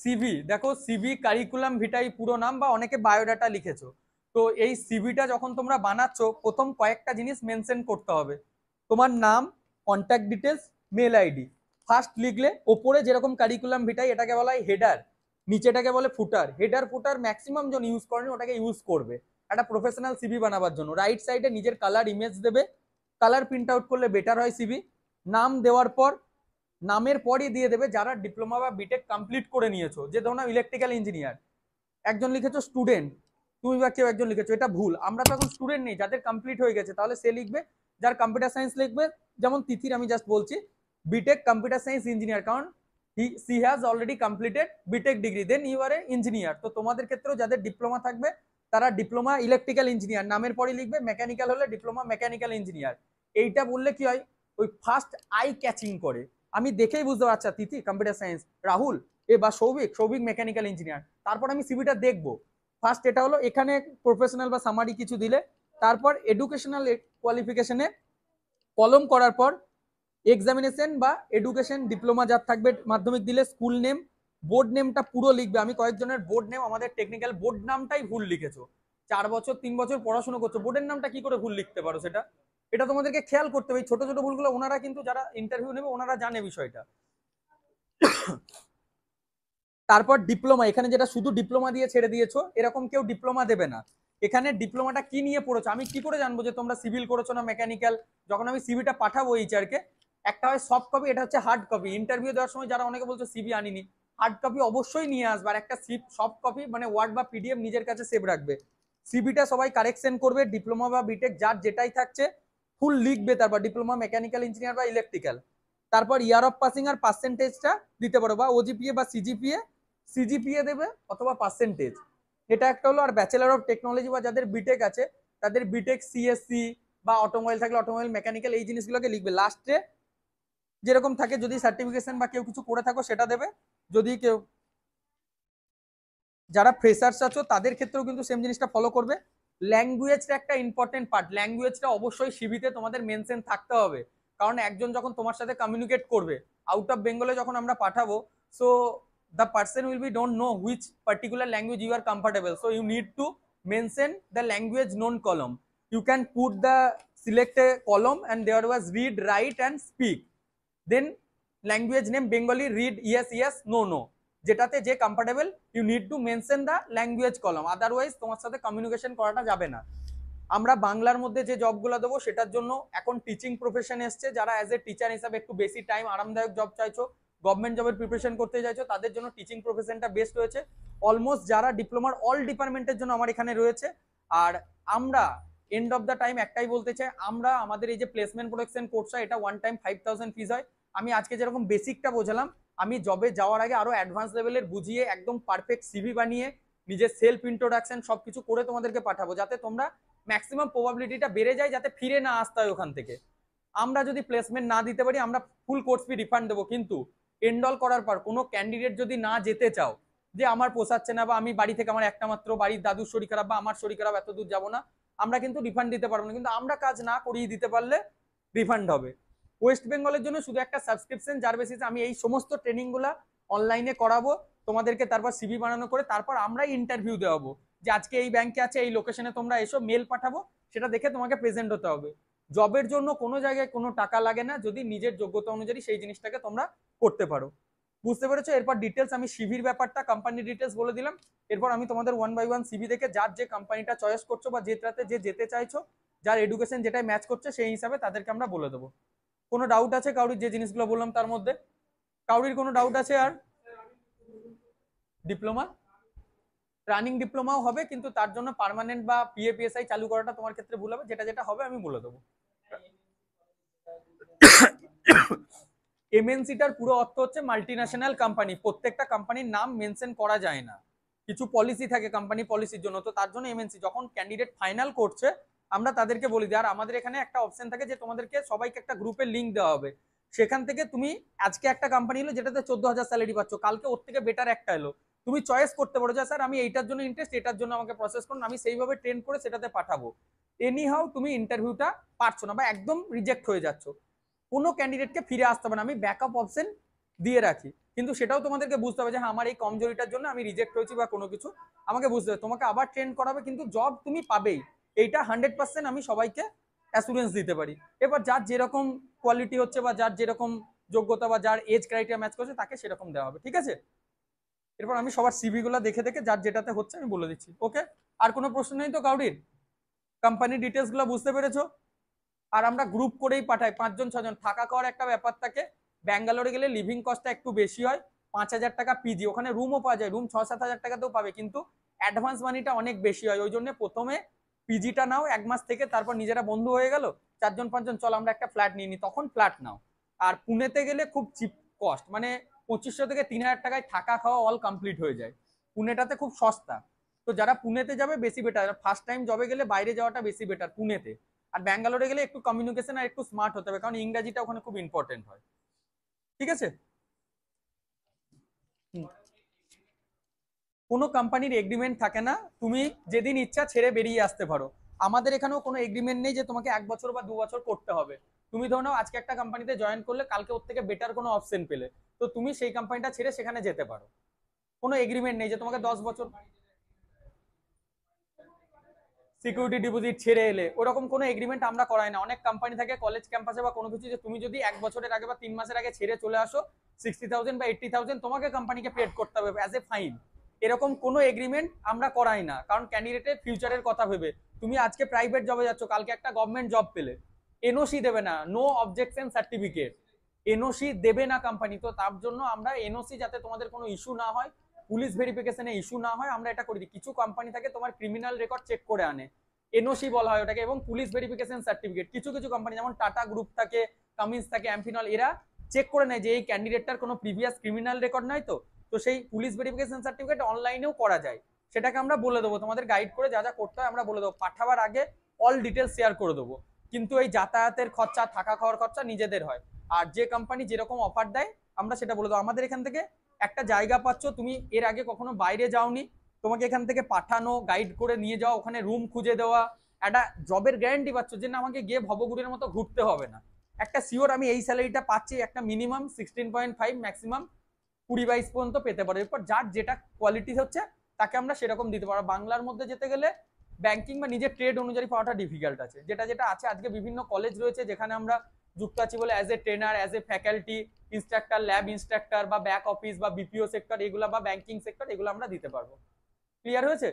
CV দেখো, CV curriculum ভিটাই পুরো নাম, বা অনেকে বায়োডাটা লিখেছো। তো এই সিভিটা যখন তোমরা বানাচ্ছো, প্রথম কয়েকটা জিনিস মেনশন করতে হবে। তোমার নাম, contact details, mail ID first লিখলে, ওপরে যেরকম কারিকুলাম ভিটাই এটাকে বলা হয় হেডার, নিচেটাকে বলে ফুটার। হেডার ফুটার ম্যাক্সিমাম জন ইউজ করেন, ওটাকে ইউজ করবে একটা প্রফেশনাল সিভি বানাবার জন্য। রাইট সাইডে নিজের কালার ইমেজ দেবে, কালার প্রিন্ট আউট করলে বেটার হয় সিভি। নাম দেওয়ার পর নামের পরই দিয়ে দেবে যারা ডিপ্লোমা বা বিটেক কমপ্লিট করে নিয়েছো। যে ধরো ইলেকট্রিক্যাল ইঞ্জিনিয়ার, একজন লিখেছো স্টুডেন্ট, তুমি বা কেউ একজন লিখেছো, এটা ভুল। আমরা তো এখন স্টুডেন্ট নেই, যাদের কমপ্লিট হয়ে গেছে তাহলে সে লিখবে। যার কম্পিউটার সায়েন্স লিখবে, যেমন তিথির আমি জাস্ট বলছি বিটেক কম্পিউটার সায়েন্স ইঞ্জিনিয়ার, কারণ she has already completed BTech degree, then you are a engineer. তো তোমাদের ক্ষেত্রেও যাদের ডিপ্লোমা থাকবে তারা ডিপ্লোমা ইলেকট্রিক্যাল ইঞ্জিনিয়ার নামের পরে লিখবে, মেকানিক্যাল হলে ডিপ্লোমা মেকানিক্যাল ইঞ্জিনিয়ার। এইটা বললে কি হয়, ওই ফার্স্ট আই ক্যাচিং করে, আমি দেখেই বুঝতে পারছি আচ্ছা তিথি কম্পিউটার সায়েন্স, রাহুল বা সৌভিক সৌভিক মেকানিক্যাল ইঞ্জিনিয়ার। তারপর আমি সিভিটা দেখবো। ফার্স্ট এটা হলো, এখানে প্রফেশনাল বা সামারি কিছু দিলে, তারপর এডুকেশনাল কোয়ালিফিকেশনে কলম করার পর এক্সামিনেশন বা এডুকেশন ডিপ্লোমা যার থাকবে, মাধ্যমিক দিলে স্কুল নেম, বোর্ড নেমটা পুরো লিখবে। আমি কয়েকজনের বোর্ড নেম, আমাদের টেকনিক্যাল বোর্ড নামটাই ভুল লিখেছো। 4 বছর 3 বছর পড়াশোনা করছো, বোর্ডের নামটা কি করে ভুল লিখতে পারো? সেটা এটা তোমাদেরকে খেয়াল করতে হবে। ছোট ছোট ভুলগুলো ওনারা কিন্তু যারা ইন্টারভিউ নেবে ওনারা জানে বিষয়টা। তারপর ডিপ্লোমা, এখানে যেটা শুধু ডিপ্লোমা দিয়ে ছেড়ে দিয়েছো, এরকম কেউ ডিপ্লোমা দেবে না। এখানে ডিপ্লোমাটা কি নিয়ে পড়েছো, আমি কি করে জানবো যে তোমরা সিভিল করেছো না মেকানিক্যাল? যখন আমি সিভিটা পাঠাবো এইচআর কে, একটা হয় সফট কপি, এটা হচ্ছে হার্ড কপি। ইন্টারভিউ দেওয়ার সময় যারা অনেকে বলছো সিভি আনিনি, হার্ড কপি অবশ্যই নিয়ে আসবে। আর একটা সফট কপি মানে ওয়ার্ড বা পিডিএফ নিজের কাছে সেভ রাখবে। সিভিটা সবাই কারেকশন করবে, ডিপ্লোমা বা বিটেক যার যেটাই থাকছে ফুল লিখবে, তারপর ডিপ্লোমা মেকানিক্যাল ইঞ্জিনিয়ার বা ইলেকট্রিক্যাল। তারপর ইয়ার অফ পাসিং আর পার্সেন্টেজটা দিতে পারো, বা ওজিপিএ বা সিজিপিএ, সিজিপিএ দেবে অথবা পার্সেন্টেজ। এটা একটা হলো। আর ব্যাচেলার অফ টেকনোলজি বা যাদের বিটেক আছে তাদের বিটেক সিএসসি বা অটোমোবাইল থাকলে অটোমোবাইল মেকানিক্যাল, এই জিনিসগুলোকে লিখবে। লাস্টে যেরকম থাকে, যদি সার্টিফিকেশন বা কেউ কিছু করে থাকো সেটা দেবে। যদি কেউ যারা ফ্রেশার্স আছো তাদের ক্ষেত্রেও কিন্তু সেম জিনিসটা ফলো করবে। ল্যাঙ্গুয়েজটা একটা ইম্পর্টেন্ট পার্ট, ল্যাঙ্গুয়েজটা অবশ্যই সিভিতে তোমাদের মেনশন থাকতে হবে। কারণ একজন যখন তোমার সাথে কমিউনিকেট করবে আউট অফ বেঙ্গলে, যখন আমরা পাঠাবো, so the person will be don't know which particular language you are comfortable, so you need to mention the language known column. You can put the select a column and there was read, write and speak, then language name Bengali, read yes yes no no, যেটাতে যে comfortable, you need to mention the language column, otherwise তোমার সাথে communication করাটা যাবে না। আমরা বাংলার মধ্যে যে জবগুলো দেবো সেটার জন্য এখন টিচিং প্রফেশন এসছে, যারা অ্যাজ এ টিচার হিসাবে একটু বেশি টাইম আরামদায়ক জব চাইছো, গভর্নমেন্ট জবের প্রিপারেশন করতে চাইছো, তাদের জন্য টিচিং প্রফেশনটা বেস্ট হয়েছে। অলমোস্ট যারা ডিপ্লোমার অল ডিপার্টমেন্টের জন্য আমার এখানে রয়েছে। আর আমরা এন্ড অফ দ্য টাইম একটাই বলতে চাই, আমরা আমাদের এই যে প্লেসমেন্ট প্রোটেকশন কোর্সটা, এটা ওয়ান টাইম 5000 ফিজ হয়। আমি আজকে যেরকম বেসিকটা বোঝালাম, আমি জবে যাওয়ার আগে আরো অ্যাডভান্স লেভেলের বুঝিয়ে একদম পারফেক্ট সিভি বানিয়ে নিজের সেলফ ইন্ট্রোডাকশন সবকিছু করে তোমাদেরকে পাঠাবো, যাতে তোমরা ম্যাক্সিমাম প্রবাবিলিটিটা বেড়ে যায় যাতে ফিরে না আসতে হয় ওখান থেকে। আমরা যদি প্লেসমেন্ট না দিতে পারি, আমরা ফুল কোর্স ফি রিফান্ড দেবো, কিন্তু এনরোল করার পর কোনো ক্যান্ডিডেট যদি না যেতে চাও, যে আমার পোষাচ্ছে না, বা আমি বাড়ি থেকে, আমার একটা মাত্র বাড়ির দাদুর শরীর খারাপ বা আমার শরীর খারাপ, এত দূর যাবো না, আমরা কিন্তু রিফান্ড দিতে পারবো না। কিন্তু আমরা কাজ না করিয়ে দিতে পারলে রিফান্ড হবে। ওয়েস্ট বেঙ্গলের জন্য শুধু একটা সাবস্ক্রিপশন, যার বেসিসে আমি এই সমস্ত ট্রেনিংগুলো অনলাইনে করাবো তোমাদেরকে, তারপর সিভি বানানো করে তারপর আমরাই ইন্টারভিউ দেওয়াবো, যে আজকে এই ব্যাংকে আছে, এই লোকেশনে তোমরা এসো, মেল পাঠাবো, সেটা দেখে তোমাকে প্রেজেন্ট হতে হবে। জবের জন্য কোনো জায়গায় কোনো টাকা লাগে না, যদি নিজের যোগ্যতা অনুযায়ী সেই জিনিসটাকে তোমরা করতে পারো। বুঝতে পেরেছো? এরপর ডিটেলস আমি সিভির ব্যাপারটা, কোম্পানি ডিটেলস বলে দিলাম। এরপর আমি তোমাদের ওয়ান বাই ওয়ান সিভি দেখে যার যে কোম্পানিটা চয়েস করছো বা যেটাতে যে যেতে চাইছো, যার এডুকেশন যেটাই ম্যাচ করছে সেই হিসাবে তাদেরকে আমরা বলে দেবো। কোনো ডাউট আছে কাউরির যে জিনিসগুলো বললাম তার মধ্যে? কাউরির কোনো ডাউট আছে? আর ডিপ্লোমা, রানিং ডিপ্লোমাও হবে, কিন্তু তার জন্য পার্মানেন্ট বা পিএপিএসআই চালু করাটা তোমার ক্ষেত্রে ভুল হবে। যেটা যেটা হবে আমি বলে দেবো। এমএনসিটার পুরো অর্থ হচ্ছে মাল্টিন্যাশনাল কোম্পানি। প্রত্যেকটা কোম্পানির নাম মেনশন করা যায় না, কিছু পলিসি থাকে কোম্পানি পলিসির জন্য, তো তার জন্য এমএনসি। যখন ক্যান্ডিডেট ফাইনাল করছে আমরা তাদেরকে বলি দিই। আর আমাদের এখানে একটা অপশন থাকে যে তোমাদেরকে সবাইকে একটা গ্রুপের লিঙ্ক দেওয়া হবে, সেখান থেকে তুমি আজকে একটা কোম্পানি এলো যেটাতে 14,000 স্যালারি পাচ্ছ, কালকে ওর থেকে বেটার একটা এলো, তুমি চয়েস করতে পারো যে স্যার আমি এইটার জন্য ইন্টারেস্ট, এটার জন্য আমাকে প্রসেস করুন, আমি সেইভাবে ট্রেন করে সেটাতে পাঠাবো। এনি হাউ তুমি ইন্টারভিউটা পারছো না বা একদম রিজেক্ট হয়ে যাচ্ছ, কোনো ক্যান্ডিডেটকে ফিরে আসতে হবে না, আমি ব্যাকআপ অপশন দিয়ে রাখি। কিন্তু সেটাও তোমাদেরকে বুঝতে হবে যে হ্যাঁ আমার এই কমজোরিটার জন্য আমি রিজেক্ট হয়েছি বা কোনো কিছু, আমাকে বুঝতে হবে। তোমাকে আবার ট্রেন করাবে, কিন্তু জব তুমি পাবেই, এইটা 100% আমি সবাইকে অ্যাসুরেন্স দিতে পারি। এবার যার যেরকম কোয়ালিটি হচ্ছে বা যার যেরকম যোগ্যতা বা যার এজ ক্রাইটেরিয়া ম্যাচ করছে তাকে সেরকম দেওয়া হবে, ঠিক আছে? এরপর আমি সবার সিভি গুলো দেখে দেখে যার যেটাতে হচ্ছে আমি বলে দিচ্ছি। ওকে, আর কোনো প্রশ্ন নেই তো কাউরির? কোম্পানি ডিটেলস গুলো বুঝতে পেরেছো? আর আমরা গ্রুপ করেই পাঠাই, 5 জন 6 জন। থাকা খাওয়ার একটা ব্যাপার থাকে, ব্যাঙ্গালোরে গেলে লিভিং কস্টটা একটু বেশি হয়, 5,000 টাকা পিজি, ওখানে রুমও পাওয়া যায়, রুম 6-7 হাজার টাকাতেও পাবে, কিন্তু অ্যাডভান্স মানিটা অনেক বেশি হয়। ওই জন্য প্রথমে পিজিটা নাও 1 মাস থেকে, তারপর নিজেরা বন্ধু হয়ে গেল 4 জন 5 জন, চল আমরা একটা ফ্ল্যাট নিয়ে নিই, তখন ফ্ল্যাট নাও। আর পুনেতে গেলে খুব চিপ কস্ট, মানে 2500 থেকে 3,000 টাকায় থাকা খাওয়া অল কমপ্লিট হয়ে যায়। পুনেটাতে খুব সস্তা। তো যারা পুনেতে যাবে বেশি বেটার, ফার্স্ট টাইম জবে গেলে বাইরে যাওয়াটা বেশি বেটার পুনেতে। আর ব্যাঙ্গালোরে গেলে একটু কমিউনিকেশন আর একটু স্মার্ট হতে হবে, কারণ ইংরাজিটা ওখানে খুব ইম্পর্টেন্ট হয়, ঠিক আছে? কোনো কোম্পানির এগ্রিমেন্ট থাকে না, তুমি যেদিন ইচ্ছা ছেড়ে বেরিয়ে আসতে পারো। আমাদের এখানেও কোনো এগ্রিমেন্ট নেই যে তোমাকে 1 বছর বা 2 বছর করতে হবে। তুমি ধরো নাও আজকে একটা কোম্পানিতে জয়েন করলে, কালকে ওর থেকে বেটার কোনো অপশন পেলে, তো তুমি সেই কোম্পানিটা ছেড়ে সেখানে যেতে পারো। কোনো এগ্রিমেন্ট নেই যে তোমাকে 10 বছর সিকিউরিটি ডিপোজিট ছেড়ে এলে, ওরকম কোনো এগ্রিমেন্ট আমরা করাই না। অনেক কোম্পানি থাকে কলেজ ক্যাম্পাসে বা কোনো কিছু, যে তুমি যদি 1 বছরের আগে বা 3 মাসের আগে ছেড়ে চলে আসো, 60,000 বা 80,000 তোমাকে কোম্পানিকে পেড করতে হবে অ্যাজ এ ফাইন। এরকম কোনো এগ্রিমেন্ট আমরা করাই না, কারণ ক্যান্ডিডেটের ফিউচারের কথা ভেবে। তুমি আজকে প্রাইভেট জবে যাচ্ছ, কালকে একটা গভর্নমেন্ট জব পেলে, এনওসি দেবে না, নো অবজেকশন সার্টিফিকেট, এনওসি দেবে না কোম্পানি। তো তার জন্য আমরা এনওসি, যাতে তোমাদের কোনো ইস্যু না হয়, পুলিশ ভেরিফিকেশনে ইস্যু না হয়, আমরা এটা করে দিই। কিছু কোম্পানি থাকে তোমার ক্রিমিনাল রেকর্ড চেক করে আনে, এনওসি বলা হয় ওটাকে, এবং পুলিশ ভেরিফিকেশন সার্টিফিকেট। কিছু কিছু কোম্পানি যেমন টাটা গ্রুপ থাকে, কামিন্স থাকে, অ্যাম্পিনল, এরা চেক করে নেয় যে এই ক্যান্ডিডেটটার কোনো প্রিভিয়াস ক্রিমিনাল রেকর্ড নাই তো। তো সেই পুলিশ ভেরিফিকেশন সার্টিফিকেট অনলাইনেও করা যায়, সেটাকে আমরা বলে দেবো, তোমাদের গাইড করে যা যা করতে হয় আমরা বলে দেবো। পাঠাবার আগে অল ডিটেলস শেয়ার করে দেবো, কিন্তু এই যাতায়াতের খরচা, থাকা খাওয়ার খরচা নিজেদের হয়। আর যে কোম্পানি যেরকম অফার দেয় আমরা সেটা বলে দেবো। আমাদের এখান থেকে একটা জায়গা পাচ্ছ, তুমি এর আগে কখনো বাইরে যাওনি, তোমাকে এখান থেকে পাঠানো, গাইড করে নিয়ে যাওয়া, ওখানে রুম খুঁজে দেওয়া, একটা জবের গ্যারান্টি পাচ্ছ, যে না আমাকে গিয়ে ভবগুড়ির মতো ঘুরতে হবে না। একটা শিওর আমি এই স্যালারিটা পাচ্ছি, একটা মিনিমাম 16.5, ম্যাক্সিমাম 20-22 পর্যন্ত পেতে পারো। এরপর যার যেটা কোয়ালিটি হচ্ছে তাকে আমরা সেরকম দিতে পারবো। বাংলার মধ্যে যেতে গেলে ব্যাংকিং বা নিজের ট্রেড অনুযায়ী পাওয়াটা ডিফিকাল্ট আছে। যেটা যেটা আছে, আজকে বিভিন্ন কলেজ রয়েছে যেখানে আমরা যুক্ত আছি বলে, as a trainer, as a faculty, instructor, lab instructor বা ব্যাক অফিস বা বিপিও সেক্টর, এগুলো বা ব্যাংকিং সেক্টর, এগুলো আমরা দিতে পারবো। ক্লিয়ার হয়েছে?